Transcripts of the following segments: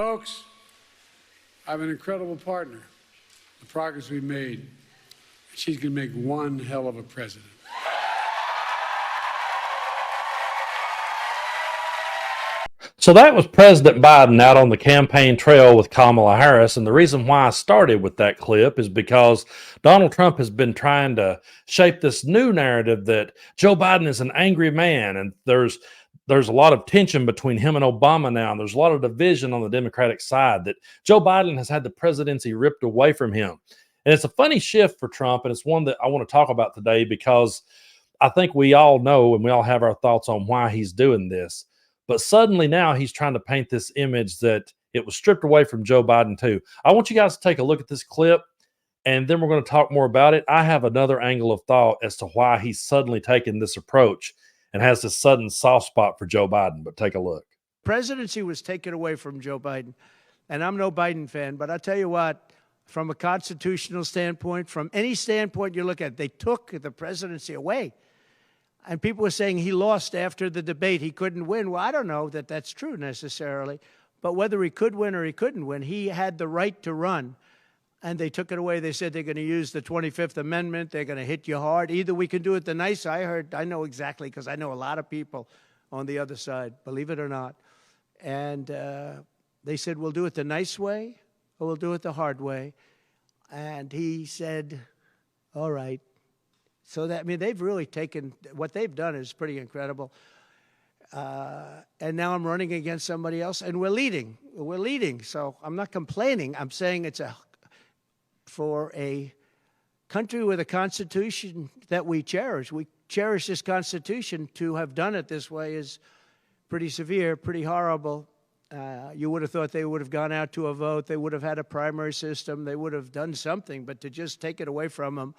Folks, I have an incredible partner. The progress we've made, she's going to make one hell of a president. So that was President Biden out on the campaign trail with Kamala Harris. And the reason why I started with that clip is because Donald Trump has been trying to shape this new narrative that Joe Biden is an angry man. And there's a lot of tension between him and Obama now. And there's a lot of division on the Democratic side that Joe Biden has had the presidency ripped away from him. And it's a funny shift for Trump. And it's one that I want to talk about today because I think we all know and we all have our thoughts on why he's doing this. But suddenly now he's trying to paint this image that it was stripped away from Joe Biden too. I want you guys to take a look at this clip, and then we're going to talk more about it. I have another angle of thought as to why he's suddenly taken this approach and has this sudden soft spot for Joe Biden. But take a look. Presidency was taken away from Joe Biden, and I'm no Biden fan, but I'll tell you what, from a constitutional standpoint, from any standpoint you look at, they took the presidency away. And people were saying he lost after the debate. He couldn't win. Well, I don't know that that's true necessarily. But whether he could win or he couldn't win, he had the right to run. And they took it away. They said they're going to use the 25th Amendment. They're going to hit you hard. Either we can do it the nice. I know exactly because I know a lot of people on the other side, believe it or not. And they said, we'll do it the nice way or we'll do it the hard way. And he said, all right. So that, I mean, they've really taken, what they've done is pretty incredible. And now I'm running against somebody else, and we're leading. We're leading. So I'm not complaining. I'm saying it's for a country with a constitution that we cherish. We cherish this constitution. To have done it this way is pretty severe, pretty horrible. You would have thought they would have gone out to a vote. They would have had a primary system. They would have done something. But to just take it away from them,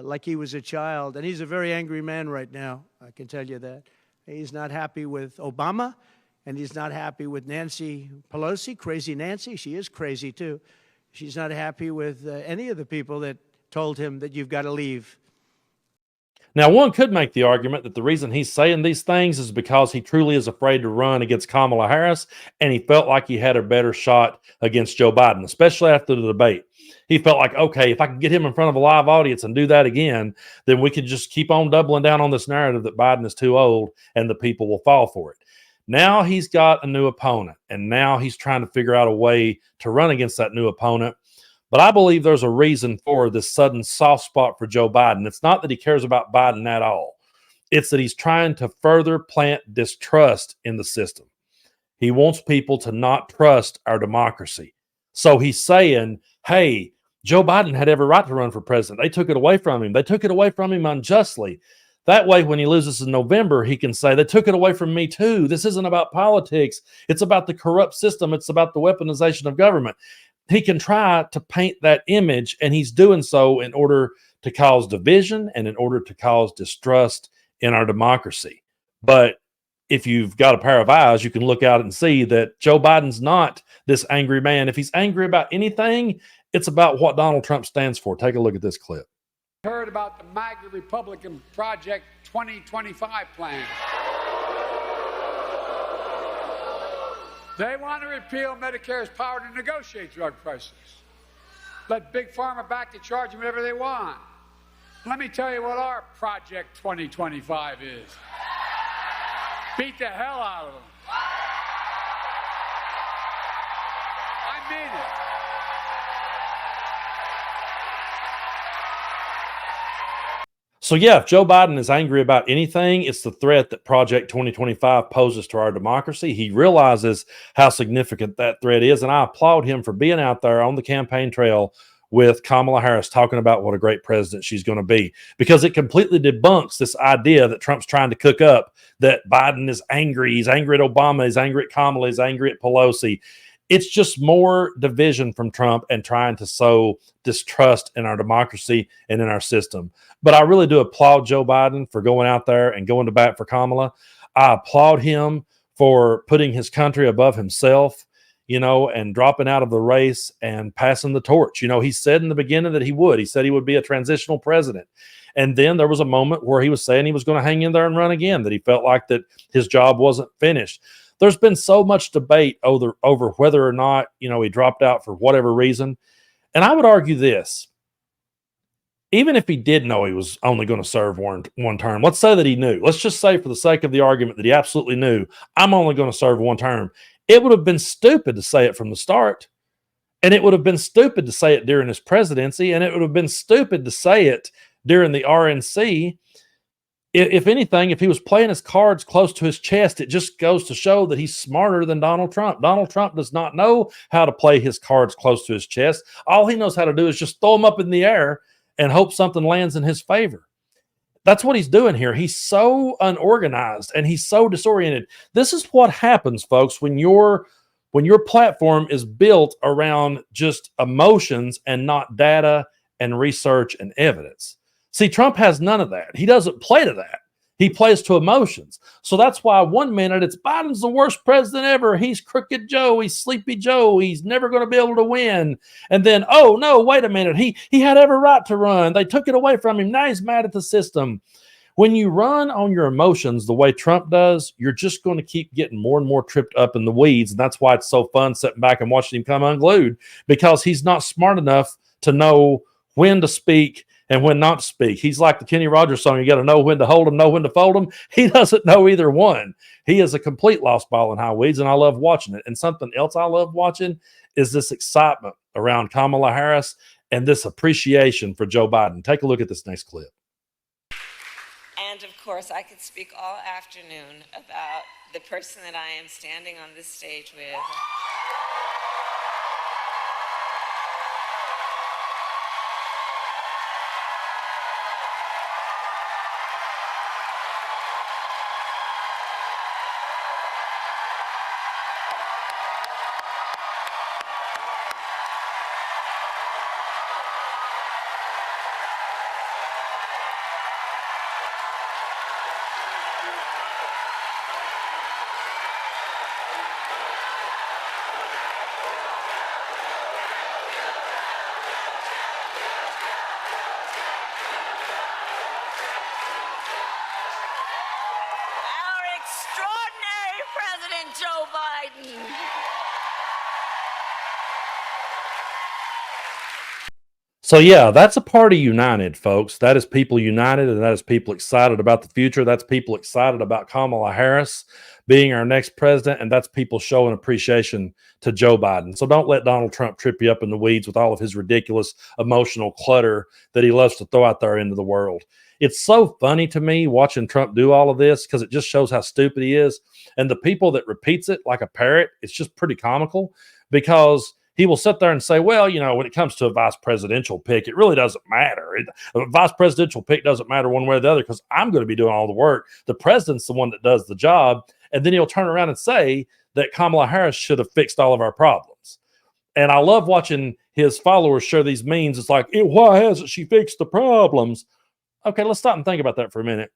like he was a child. And he's a very angry man right now, I can tell you that. He's not happy with Obama, and he's not happy with Nancy Pelosi, crazy Nancy. She is crazy, too. She's not happy with any of the people that told him that you've got to leave. Now, one could make the argument that the reason he's saying these things is because he truly is afraid to run against Kamala Harris, and he felt like he had a better shot against Joe Biden, especially after the debate. He felt like, okay, if I can get him in front of a live audience and do that again, then we could just keep on doubling down on this narrative that Biden is too old and the people will fall for it. Now he's got a new opponent, and now he's trying to figure out a way to run against that new opponent. But I believe there's a reason for this sudden soft spot for Joe Biden. It's not that he cares about Biden at all. It's that he's trying to further plant distrust in the system. He wants people to not trust our democracy. So he's saying, hey, Joe Biden had every right to run for president. They took it away from him. They took it away from him unjustly. That way, when he loses in November, he can say, they took it away from me too. This isn't about politics. It's about the corrupt system. It's about the weaponization of government. He can try to paint that image, and he's doing so in order to cause division and in order to cause distrust in our democracy. But if you've got a pair of eyes, you can look out and see that Joe Biden's not this angry man. If he's angry about anything, it's about what Donald Trump stands for. Take a look at this clip. Heard about the MAGA Republican Project 2025 plan. They want to repeal Medicare's power to negotiate drug prices. Let Big Pharma back to charge them whatever they want. Let me tell you what our Project 2025 is. Beat the hell out of them. I mean it. So yeah, if Joe Biden is angry about anything, it's the threat that Project 2025 poses to our democracy. He realizes how significant that threat is, and I applaud him for being out there on the campaign trail with Kamala Harris talking about what a great president she's going to be, because it completely debunks this idea that Trump's trying to cook up, that Biden is angry. He's angry at Obama. He's angry at Kamala. He's angry at Pelosi. It's just more division from Trump and trying to sow distrust in our democracy and in our system. But I really do applaud Joe Biden for going out there and going to bat for Kamala. I applaud him for putting his country above himself, you know, and dropping out of the race and passing the torch. You know, he said in the beginning that he would. He said he would be a transitional president. And then there was a moment where he was saying he was going to hang in there and run again, that he felt like that his job wasn't finished. There's been so much debate over whether or not, he dropped out for whatever reason. And I would argue this. Even if he did know he was only going to serve one term, let's say that he knew. Let's just say, for the sake of the argument, that he absolutely knew, I'm only going to serve one term. It would have been stupid to say it from the start. And it would have been stupid to say it during his presidency. And it would have been stupid to say it during the RNC. If anything, if he was playing his cards close to his chest, it just goes to show that he's smarter than Donald Trump. Donald Trump does not know how to play his cards close to his chest. All he knows how to do is just throw them up in the air and hope something lands in his favor. That's what he's doing here. He's so unorganized and he's so disoriented. This is what happens, folks, when your platform is built around just emotions and not data and research and evidence. See, Trump has none of that. He doesn't play to that. He plays to emotions. So that's why one minute it's Biden's the worst president ever. He's Crooked Joe. He's Sleepy Joe. He's never going to be able to win. And then, oh, no, wait a minute. He had every right to run. They took it away from him. Now he's mad at the system. When you run on your emotions the way Trump does, you're just going to keep getting more and more tripped up in the weeds. And that's why it's so fun sitting back and watching him come unglued, because he's not smart enough to know when to speak and when not to speak. He's like the Kenny Rogers song, you got to know when to hold them, know when to fold them. He doesn't know either one. He is a complete lost ball in high weeds, and I love watching it. And something else I love watching is this excitement around Kamala Harris and this appreciation for Joe Biden. Take a look at this next clip. And of course, I could speak all afternoon about the person that I am standing on this stage with. Extraordinary President Joe Biden. So yeah, that's a party united, folks. That is people united, and that is people excited about the future. That's people excited about Kamala Harris being our next president, and that's people showing appreciation to Joe Biden. So don't let Donald Trump trip you up in the weeds with all of his ridiculous emotional clutter that he loves to throw out there into the world. It's so funny to me watching Trump do all of this, because it just shows how stupid he is. And the people that repeats it like a parrot, it's just pretty comical, because he will sit there and say, well, when it comes to a vice presidential pick, it really doesn't matter. A vice presidential pick doesn't matter one way or the other, because I'm going to be doing all the work. The president's the one that does the job. And then he'll turn around and say that Kamala Harris should have fixed all of our problems. And I love watching his followers share these memes. It's like, why hasn't she fixed the problems? Okay, let's stop and think about that for a minute.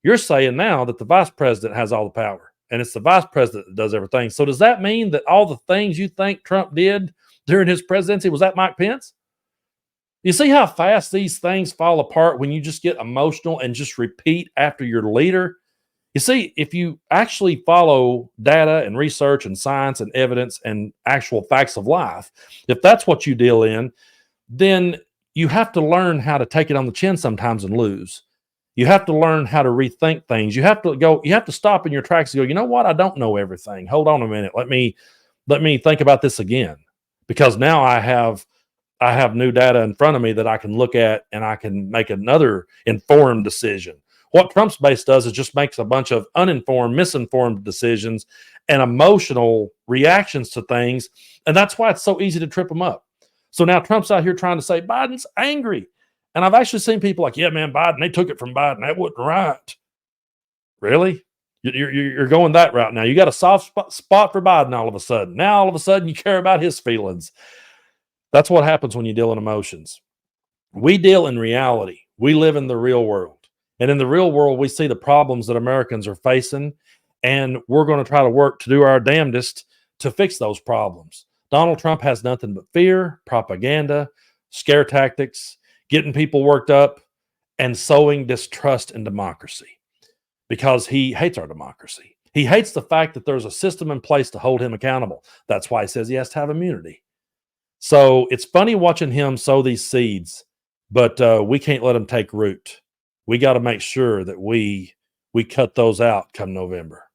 You're saying now that the vice president has all the power, and it's the vice president that does everything. So does that mean that all the things you think Trump did during his presidency, was that Mike Pence? You see how fast these things fall apart when you just get emotional and just repeat after your leader? You see, if you actually follow data and research and science and evidence and actual facts of life, if that's what you deal in, then you have to learn how to take it on the chin sometimes and lose. You have to learn how to rethink things. You have to stop in your tracks and go, you know what? I don't know everything. Hold on a minute. Let me think about this again, because now I have new data in front of me that I can look at, and I can make another informed decision. What Trump's base does is just makes a bunch of uninformed, misinformed decisions and emotional reactions to things. And that's why it's so easy to trip them up. So now Trump's out here trying to say Biden's angry. And I've actually seen people like, yeah, man, Biden, they took it from Biden. That wasn't right. Really? You're going that route now. You got a soft spot for Biden all of a sudden. Now, all of a sudden, you care about his feelings. That's what happens when you deal in emotions. We deal in reality. We live in the real world. And in the real world, we see the problems that Americans are facing, and we're going to try to work to do our damnedest to fix those problems. Donald Trump has nothing but fear, propaganda, scare tactics, getting people worked up, and sowing distrust in democracy, because he hates our democracy. He hates the fact that there's a system in place to hold him accountable. That's why he says he has to have immunity. So it's funny watching him sow these seeds, but we can't let them take root. We got to make sure that we cut those out come November.